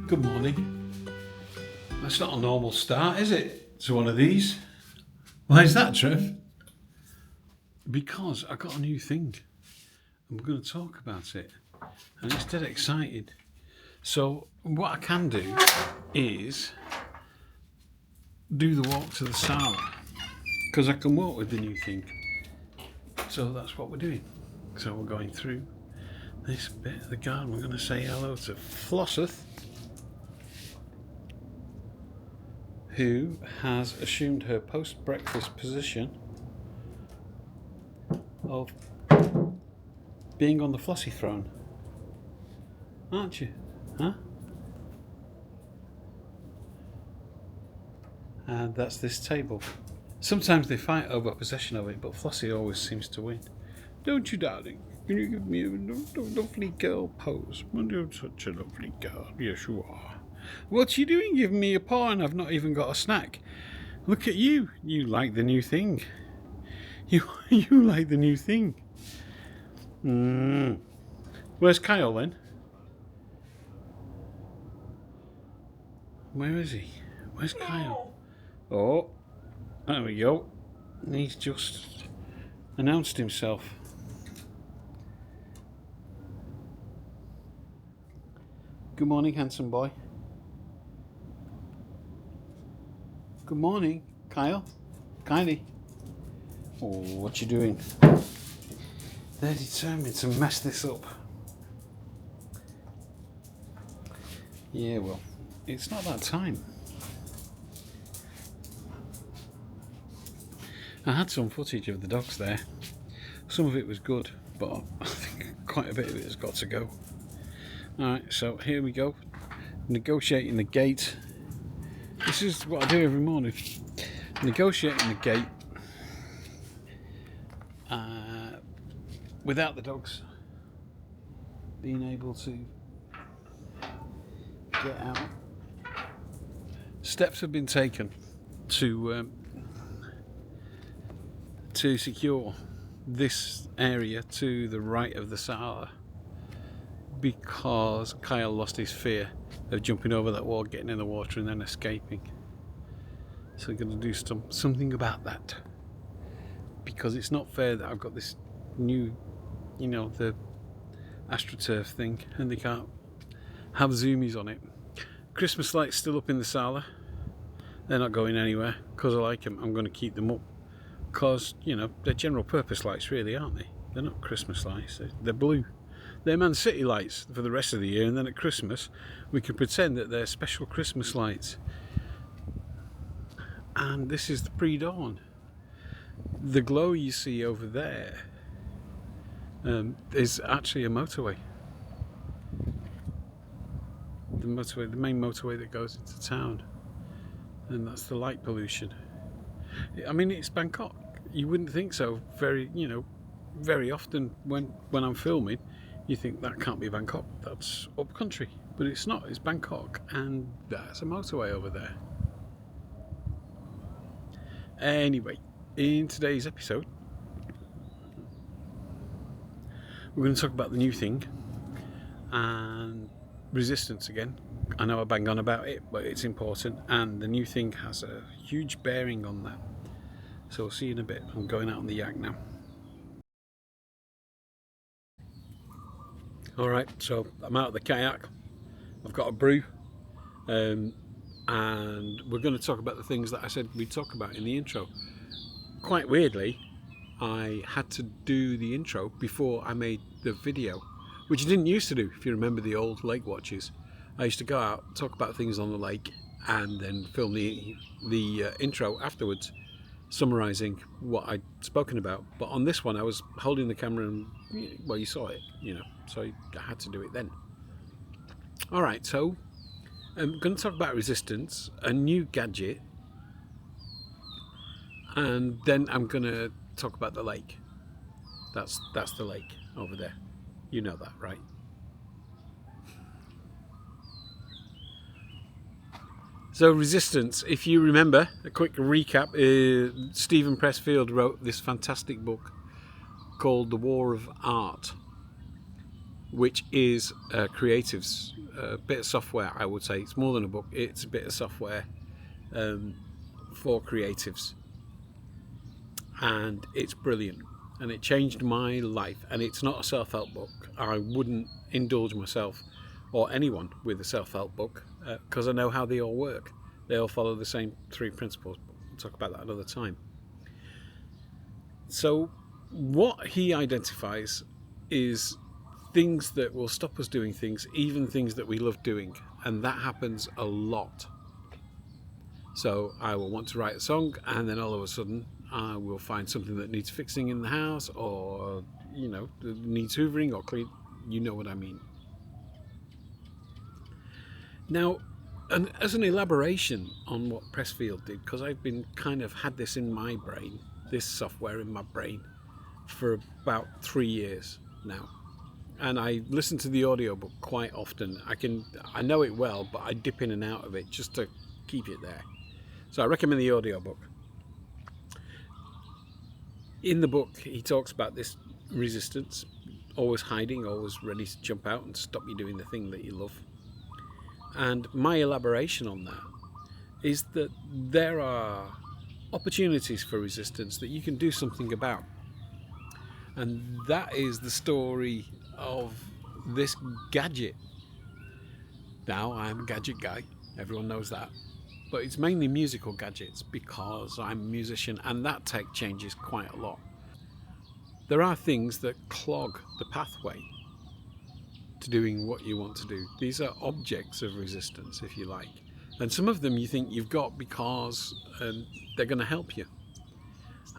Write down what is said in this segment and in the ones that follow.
Good morning. That's not a normal start, is it? To one of these. Why is that, Trev? Because I got a new thing. And we're going to talk about it. And it's dead excited. So what I can do is do the walk to the Sala. Because I can walk with the new thing. So that's what we're doing. So we're going through this bit of the garden. We're going to say hello to Flossie, who has assumed her post-breakfast position of being on the Flossie throne. Aren't you? Huh? And that's this table. Sometimes they fight over possession of it, but Flossie always seems to win. Don't you, darling? Can you give me a lovely girl pose? You're such a lovely girl. Yes, you are. What you doing giving me a paw and I've not even got a snack? Look at you. You like the new thing. You like the new thing. Where's Kyle then? Where is he? Where's Kyle? Oh, there we go. He's just announced himself. Good morning, handsome boy. Good morning, Kyle. Kylie. Oh, what you doing? They're determined to mess this up. Yeah, well, it's not that time. I had some footage of the dogs there. Some of it was good, but I think quite a bit of it has got to go. Alright, so here we go. Negotiating the gate. This is what I do every morning. Negotiating the gate without the dogs being able to get out. Steps have been taken to secure this area to the right of the Sala because Kyle lost his fear of jumping over that wall, getting in the water and then escaping. So we're going to do something about that, because it's not fair that I've got this new, the AstroTurf thing and they can't have zoomies on it. Christmas lights still up in the Sala. They're not going anywhere because I like them. I'm going to keep them up because, they're general purpose lights really, aren't they? They're not Christmas lights, they're blue. They're Man City lights for the rest of the year, and then at Christmas we can pretend that they're special Christmas lights. And this is the pre-dawn. The glow you see over there is actually a motorway. The main motorway that goes into town, and that's the light pollution. I mean, it's Bangkok. You wouldn't think so. Very often when I'm filming, you think that can't be Bangkok. That's up country, but it's not. It's Bangkok, and that's a motorway over there. Anyway, in today's episode, we're going to talk about the new thing and resistance again. I know I bang on about it, but it's important, and the new thing has a huge bearing on that. So we'll see you in a bit. I'm going out on the yak now. Alright, so I'm out of the kayak. I've got a brew, and we're going to talk about the things that I said we'd talk about in the intro. Quite weirdly, I had to do the intro before I made the video, which I didn't used to do. If you remember the old Lakewatches, I used to go out, talk about things on the lake, and then film the intro afterwards, summarising what I'd spoken about. But on this one, I was holding the camera and, well, you saw it, so I had to do it then. Alright, so I'm going to talk about resistance, a new gadget, and then I'm going to talk about the lake. That's the lake over there. You know that, right? So resistance, if you remember, a quick recap, Stephen Pressfield wrote this fantastic book called The War of Art. which is Creative's bit of software. I would say it's more than a book, it's a bit of software for creatives, and it's brilliant, and it changed my life. And it's not a self-help book. I wouldn't indulge myself or anyone with a self-help book because I know how they all work. They all follow the same 3 principles. We'll talk about that another time. So what he identifies is things that will stop us doing things, even things that we love doing, and that happens a lot. So I will want to write a song, and then all of a sudden I will find something that needs fixing in the house, or needs hoovering or clean. You know what I mean. Now, and as an elaboration on what Pressfield did, because I've been kind of had this in my brain, this software in my brain, for about 3 years now, and I listen to the audiobook quite often. I know it well, but I dip in and out of it just to keep it there. So I recommend the audiobook. In the book, he talks about this resistance, always hiding, always ready to jump out and stop you doing the thing that you love. And my elaboration on that is that there are opportunities for resistance that you can do something about. And that is the story of this gadget. Now, I'm a gadget guy, everyone knows that. But it's mainly musical gadgets because I'm a musician, and that tech changes quite a lot. There are things that clog the pathway to doing what you want to do. These are objects of resistance, if you like. And some of them you think you've got because they're going to help you.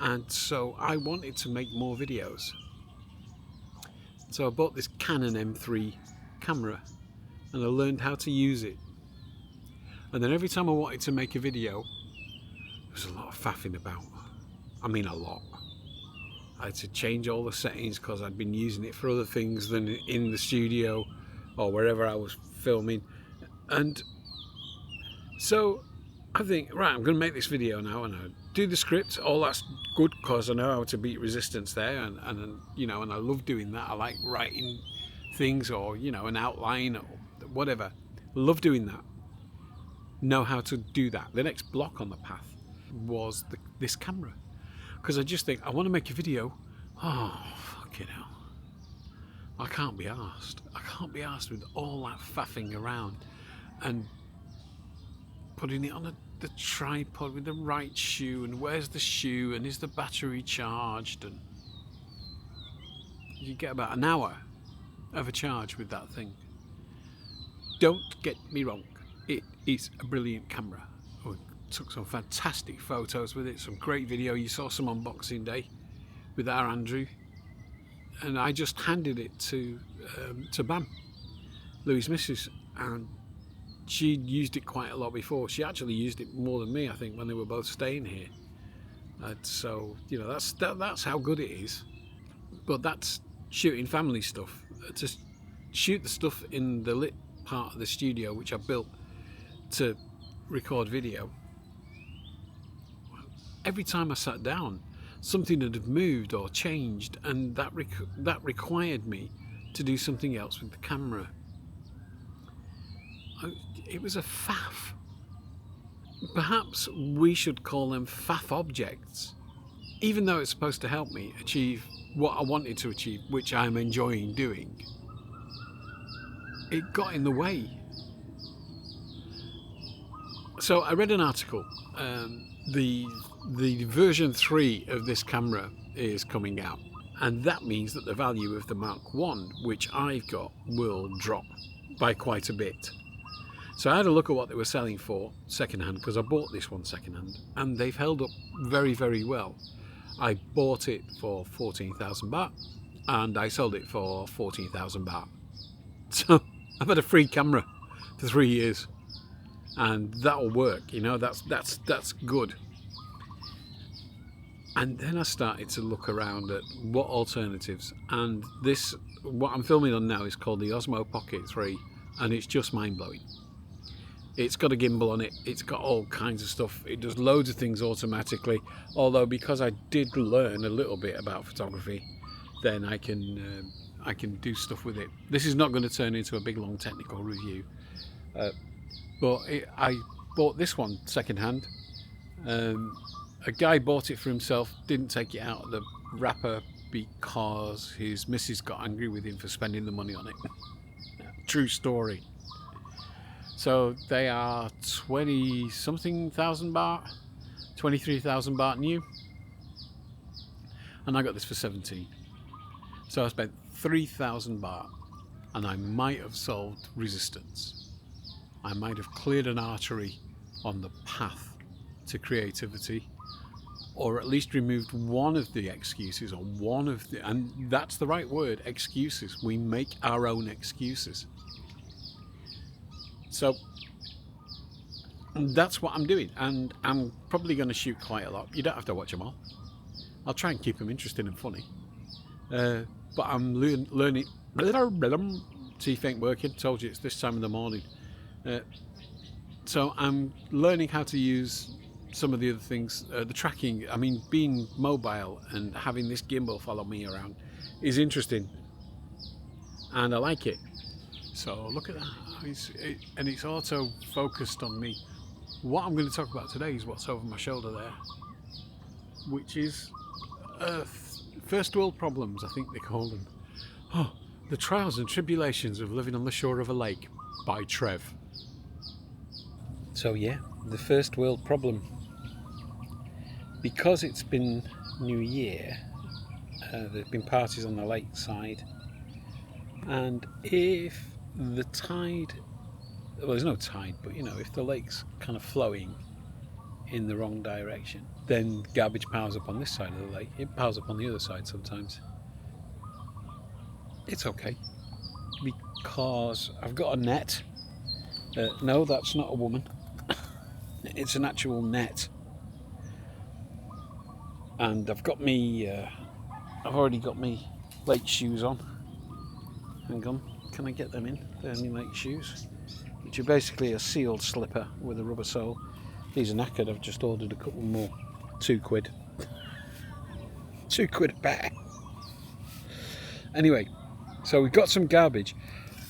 And so I wanted to make more videos. So I bought this Canon M3 camera and I learned how to use it. And then every time I wanted to make a video, there was a lot of faffing about. I mean, a lot. I had to change all the settings because I'd been using it for other things than in the studio or wherever I was filming. And so I think, right, I'm going to make this video now, and I do the script. All that's good because I know how to beat resistance there, and I love doing that. I like writing things, or an outline or whatever. Love doing that. Know how to do that. The next block on the path was this camera, because I just think I want to make a video. Oh, fucking hell, I can't be arsed. I can't be arsed with all that faffing around and putting it on the tripod with the right shoe, and where's the shoe, and is the battery charged, and you get about an hour of a charge with that thing. Don't get me wrong, it is a brilliant camera. We took some fantastic photos with it, some great video. You saw some unboxing day with our Andrew, and I just handed it to Bam, Louis' missus, and she'd used it quite a lot before. She actually used it more than me, I think, when they were both staying here. So that's how good it is. But that's shooting family stuff. To shoot the stuff in the lit part of the studio, which I built to record video, every time I sat down, something had moved or changed, and that required me to do something else with the camera. It was a faff. Perhaps we should call them faff objects, even though it's supposed to help me achieve what I wanted to achieve, which I'm enjoying doing. It got in the way. So I read an article. The version 3 of this camera is coming out, and that means that the value of the Mark 1, which I've got, will drop by quite a bit. So I had a look at what they were selling for secondhand, because I bought this one secondhand, and they've held up very, very well. I bought it for 14,000 baht, and I sold it for 14,000 baht. So I've had a free camera for 3 years, and that'll work. That's good. And then I started to look around at what alternatives, and what I'm filming on now is called the Osmo Pocket 3, and it's just mind-blowing. It's got a gimbal on it, it's got all kinds of stuff, it does loads of things automatically, although because I did learn a little bit about photography, then I can I can do stuff with it. This is not going to turn into a big long technical review, but I bought this one secondhand. A guy bought it for himself, didn't take it out of the wrapper because his missus got angry with him for spending the money on it. True story. So they are 20 something thousand baht, 23,000 baht new, and I got this for 17. So I spent 3,000 baht, and I might have solved resistance. I might have cleared an artery on the path to creativity, or at least removed one of the excuses, or one of the, and that's the right word, excuses. We make our own excuses. So that's what I'm doing, and I'm probably going to shoot quite a lot. You don't have to watch them all. I'll try and keep them interesting and funny. But I'm learning. Teeth ain't working. Told you it's this time of the morning. So I'm learning how to use some of the other things. The tracking. I mean, being mobile and having this gimbal follow me around is interesting, and I like it. So look at that. And it's auto focused on me. What I'm going to talk about today is what's over my shoulder there, which is first world problems, I think they call them. Oh, the trials and tribulations of living on the shore of a lake, by Trev. So yeah, the first world problem. Because it's been New Year, there's been parties on the lakeside, and if the tide, well, there's no tide, but you know, if the lake's kind of flowing in the wrong direction, then garbage piles up on this side of the lake. It piles up on the other side sometimes. It's okay, because I've got a net. No, that's not a woman. It's an actual net. And I've got me, I've already got me lake shoes on. Hang on, can I get them in? They're my lake shoes, which are basically a sealed slipper with a rubber sole. These are knackered, I've just ordered a couple more. £2. £2 a pair. Anyway, so we've got some garbage.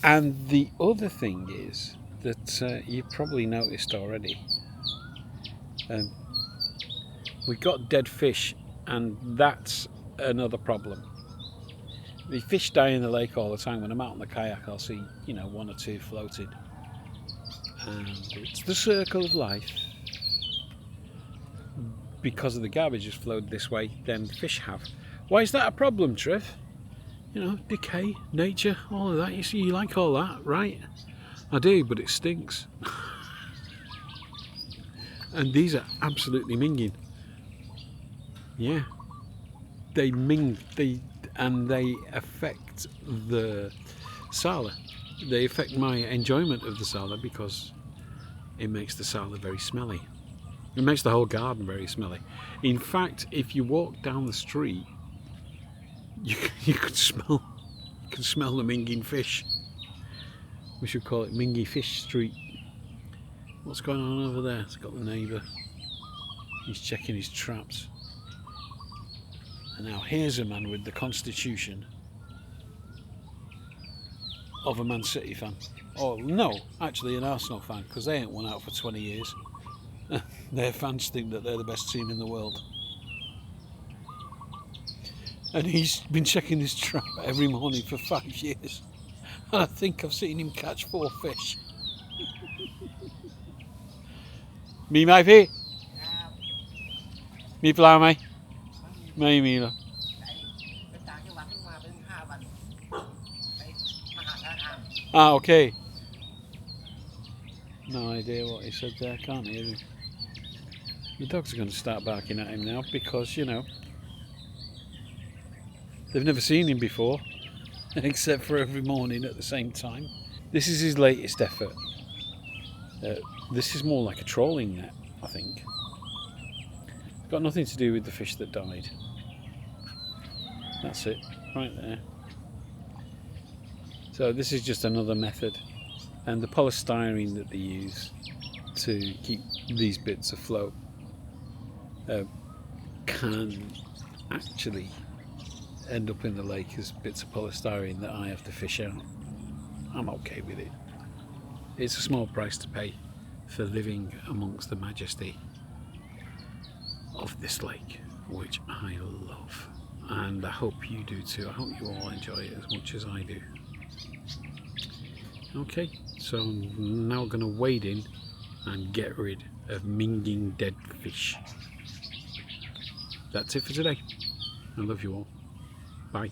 And the other thing is that you've probably noticed already. We've got dead fish, and that's another problem. The fish die in the lake all the time. When I'm out on the kayak, I'll see, you know, one or two floating. And it's the circle of life. Because of the garbage has flowed this way, then fish have. Why is that a problem, Trev? You know, decay, nature, all of that. You see, you like all that, right? I do, but it stinks. And these are absolutely minging. Yeah, they ming, they affect the sala. They affect my enjoyment of the sala because it makes the sala very smelly. It makes the whole garden very smelly. In fact, if you walk down the street, you can smell the minging fish. We should call it Mingy Fish Street. What's going on over there? It's got the neighbour. He's checking his traps. And now here's a man with the constitution of a Man City fan. Oh no, actually an Arsenal fan, because they ain't won out for 20 years. Their fans think that they're the best team in the world. And he's been checking his trap every morning for 5 years. And I think I've seen him catch 4 fish. Mi mai phi? Mi pla mai? Mai mi lo. Ah, okay. No idea what he said there, can't hear him. The dogs are going to start barking at him now because, you know, they've never seen him before, except for every morning at the same time. This is his latest effort. This is more like a trolling net, I think. It's got nothing to do with the fish that died. That's it, right there. So this is just another method. And the polystyrene that they use to keep these bits afloat can actually end up in the lake as bits of polystyrene that I have to fish out. I'm okay with it. It's a small price to pay for living amongst the majesty of this lake, which I love, and I hope you do too. I hope you all enjoy it as much as I do. Okay, so I'm now going to wade in and get rid of minging dead fish. That's it for today. I love you all. Bye.